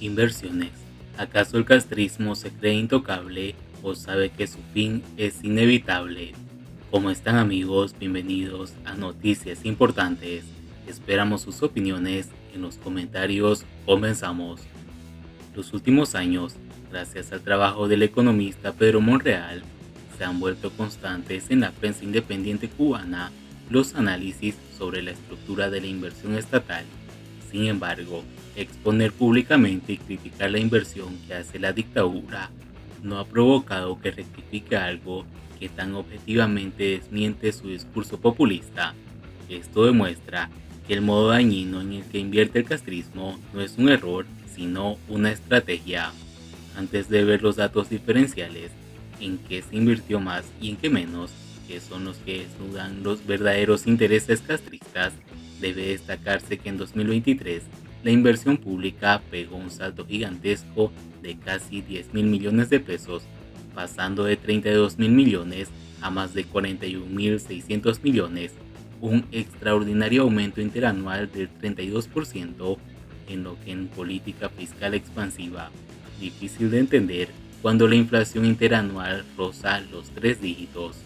Inversiones. ¿Acaso el castrismo se cree intocable o sabe que su fin es inevitable? ¿Cómo están amigos? Bienvenidos a Noticias Importantes. Esperamos sus opiniones en los comentarios. Comenzamos. Los últimos años, gracias al trabajo del economista Pedro Monreal, se han vuelto constantes en la prensa independiente cubana los análisis sobre la estructura de la inversión estatal. Sin embargo, exponer públicamente y criticar la inversión que hace la dictadura no ha provocado que rectifique algo que tan objetivamente desmiente su discurso populista. Esto demuestra que el modo dañino en el que invierte el castrismo no es un error, sino una estrategia. Antes de ver los datos diferenciales, en qué se invirtió más y en qué menos, que son los que desnudan los verdaderos intereses castristas, debe destacarse que en 2023 la inversión pública pegó un salto gigantesco de casi 10.000 millones de pesos, pasando de 32.000 millones a más de 41.600 millones, un extraordinario aumento interanual del 32% en lo que en política fiscal expansiva. Difícil de entender cuando la inflación interanual roza los 3 dígitos.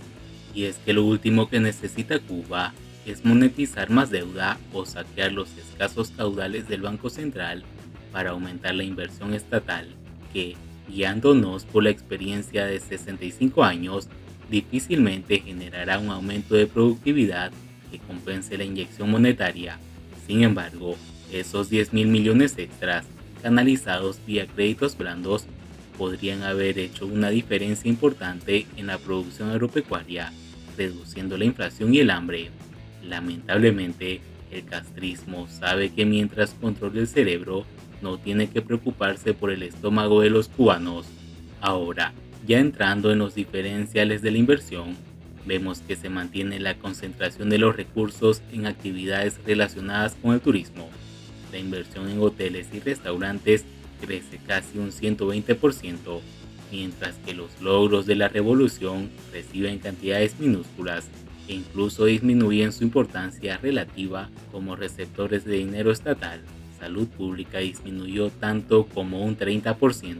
Y es que lo último que necesita Cuba es monetizar más deuda o saquear los escasos caudales del Banco Central para aumentar la inversión estatal, que, guiándonos por la experiencia de 65 años, difícilmente generará un aumento de productividad que compense la inyección monetaria. Sin embargo, esos 10.000 millones extras, canalizados vía créditos blandos, podrían haber hecho una diferencia importante en la producción agropecuaria, reduciendo la inflación y el hambre. Lamentablemente, el castrismo sabe que mientras controle el cerebro, no tiene que preocuparse por el estómago de los cubanos. Ahora, ya entrando en los diferenciales de la inversión, vemos que se mantiene la concentración de los recursos en actividades relacionadas con el turismo. La inversión en hoteles y restaurantes crece casi un 120%, mientras que los logros de la revolución reciben cantidades minúsculas e incluso disminuyen su importancia relativa como receptores de dinero estatal. Salud pública disminuyó tanto como un 30%.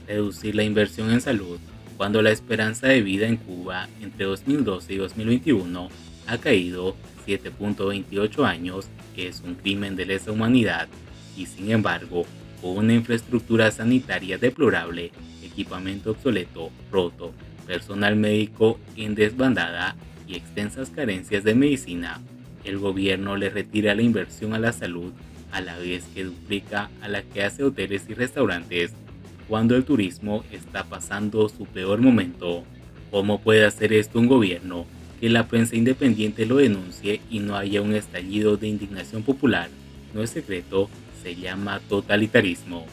Reducir la inversión en salud, cuando la esperanza de vida en Cuba entre 2012 y 2021 ha caído 7.28 años, que es un crimen de lesa humanidad, y sin embargo, con una infraestructura sanitaria deplorable, equipamiento obsoleto, roto, personal médico en desbandada y extensas carencias de medicina, el gobierno le retira la inversión a la salud a la vez que duplica a la que hace hoteles y restaurantes, cuando el turismo está pasando su peor momento. ¿Cómo puede hacer esto un gobierno? Que la prensa independiente lo denuncie y no haya un estallido de indignación popular no es secreto, se llama totalitarismo.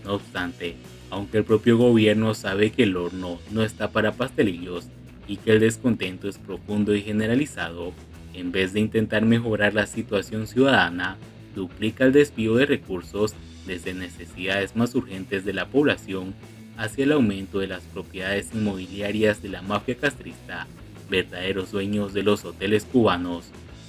No obstante, aunque el propio gobierno sabe que el horno no está para pastelillos y que el descontento es profundo y generalizado, en vez de intentar mejorar la situación ciudadana, duplica el desvío de recursos desde necesidades más urgentes de la población hacia el aumento de las propiedades inmobiliarias de la mafia castrista, verdaderos dueños de los hoteles cubanos.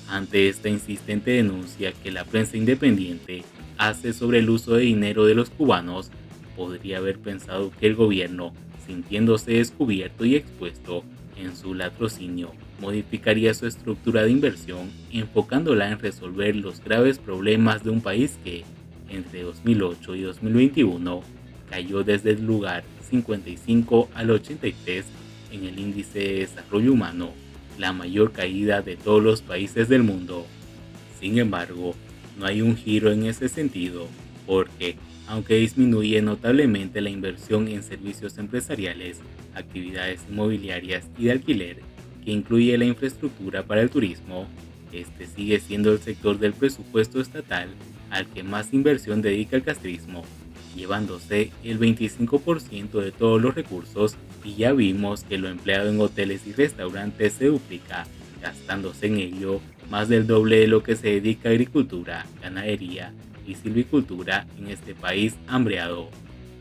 Ante esta insistente denuncia que la prensa independiente hace sobre el uso de dinero de los cubanos, podría haber pensado que el gobierno, sintiéndose descubierto y expuesto en su latrocinio, modificaría su estructura de inversión enfocándola en resolver los graves problemas de un país que, entre 2008 y 2021, cayó desde el lugar 55 al 83 en el índice de desarrollo humano, la mayor caída de todos los países del mundo. Sin embargo, no hay un giro en ese sentido, porque, aunque disminuye notablemente la inversión en servicios empresariales, actividades inmobiliarias y de alquiler, que incluye la infraestructura para el turismo, este sigue siendo el sector del presupuesto estatal al que más inversión dedica el castrismo, llevándose el 25% de todos los recursos, y ya vimos que lo empleado en hoteles y restaurantes se duplica, gastándose en ello más del doble de lo que se dedica a agricultura, ganadería y silvicultura en este país hambreado.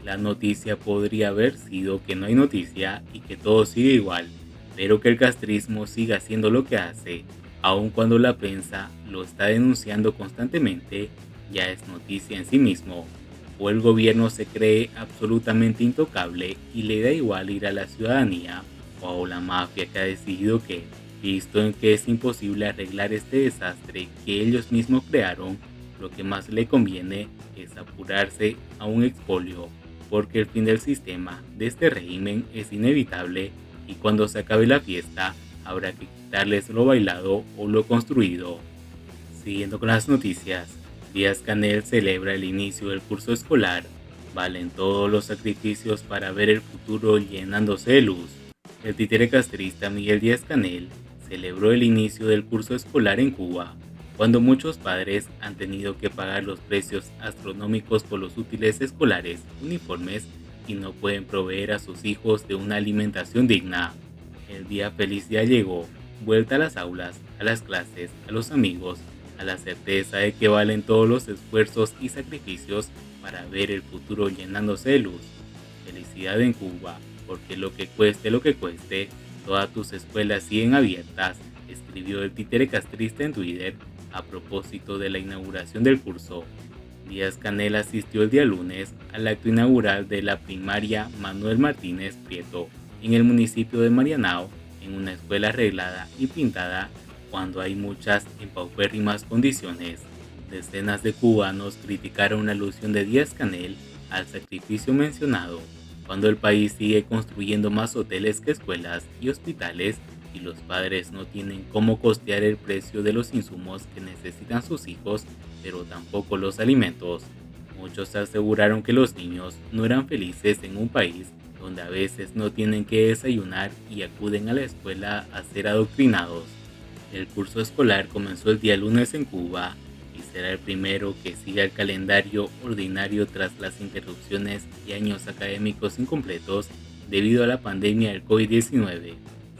La noticia podría haber sido que no hay noticia y que todo sigue igual, pero que el castrismo siga haciendo lo que hace, aun cuando la prensa lo está denunciando constantemente, ya es noticia en sí mismo. o el gobierno se cree absolutamente intocable y le da igual ir a la ciudadanía, o a la mafia que ha decidido que, visto en que es imposible arreglar este desastre que ellos mismos crearon, lo que más le conviene es apurarse a un expolio, porque el fin del sistema de este régimen es inevitable y cuando se acabe la fiesta habrá que quitarles lo bailado o lo construido. Siguiendo con las noticias, Díaz-Canel celebra el inicio del curso escolar. Valen todos los sacrificios para ver el futuro llenándose de luz. El títere castrista Miguel Díaz-Canel celebró el inicio del curso escolar en Cuba, cuando muchos padres han tenido que pagar los precios astronómicos por los útiles escolares, uniformes y no pueden proveer a sus hijos de una alimentación digna. El día feliz ya llegó, vuelta a las aulas, a las clases, a los amigos, a la certeza de que valen todos los esfuerzos y sacrificios para ver el futuro llenándose de luz. Felicidad en Cuba, porque lo que cueste, todas tus escuelas siguen abiertas, escribió el títere castrista en Twitter a propósito de la inauguración del curso. Díaz-Canel asistió el día lunes al acto inaugural de la primaria Manuel Martínez Prieto en el municipio de Marianao, en una escuela arreglada y pintada cuando hay muchas en paupérrimas condiciones. Decenas de cubanos criticaron la alusión de Díaz-Canel al sacrificio mencionado, cuando el país sigue construyendo más hoteles que escuelas y hospitales y los padres no tienen cómo costear el precio de los insumos que necesitan sus hijos, pero tampoco los alimentos. Muchos aseguraron que los niños no eran felices en un país donde a veces no tienen que desayunar y acuden a la escuela a ser adoctrinados. El curso escolar comenzó el día lunes en Cuba y será el primero que siga el calendario ordinario tras las interrupciones y años académicos incompletos debido a la pandemia del COVID-19.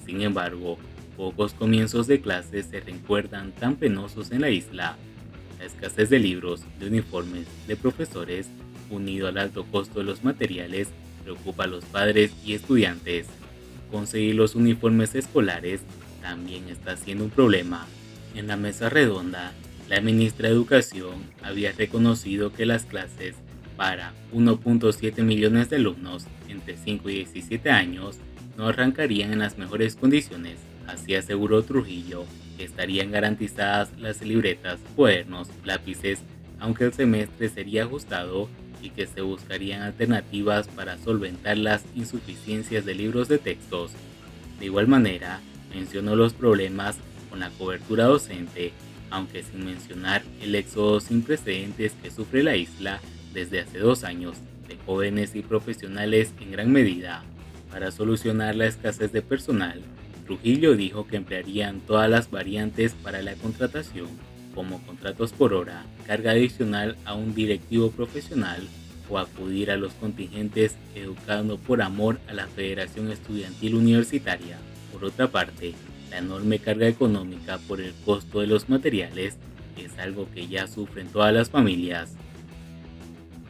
Sin embargo, pocos comienzos de clases se recuerdan tan penosos en la isla. La escasez de libros, de uniformes, de profesores, unido al alto costo de los materiales, preocupa a los padres y estudiantes. Conseguir los uniformes escolares también está siendo un problema. En la mesa redonda, la ministra de Educación había reconocido que las clases para 1.7 millones de alumnos entre 5 y 17 años no arrancarían en las mejores condiciones. Así aseguró Trujillo que estarían garantizadas las libretas, cuadernos, lápices, aunque el semestre sería ajustado y que se buscarían alternativas para solventar las insuficiencias de libros de textos. De igual manera, mencionó los problemas con la cobertura docente, aunque sin mencionar el éxodo sin precedentes que sufre la isla desde hace 2 años de jóvenes y profesionales en gran medida. Para solucionar la escasez de personal, Trujillo dijo que emplearían todas las variantes para la contratación, como contratos por hora, carga adicional a un directivo profesional o acudir a los contingentes educando por amor a la Federación Estudiantil Universitaria. Por otra parte, la enorme carga económica por el costo de los materiales es algo que ya sufren todas las familias.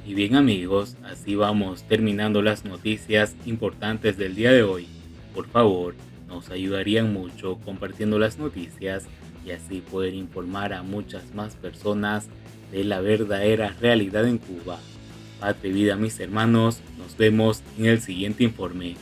Y bien amigos, así vamos terminando las noticias importantes del día de hoy. Por favor, nos ayudarían mucho compartiendo las noticias y así poder informar a muchas más personas de la verdadera realidad en Cuba. Patria y vida mis hermanos, nos vemos en el siguiente informe.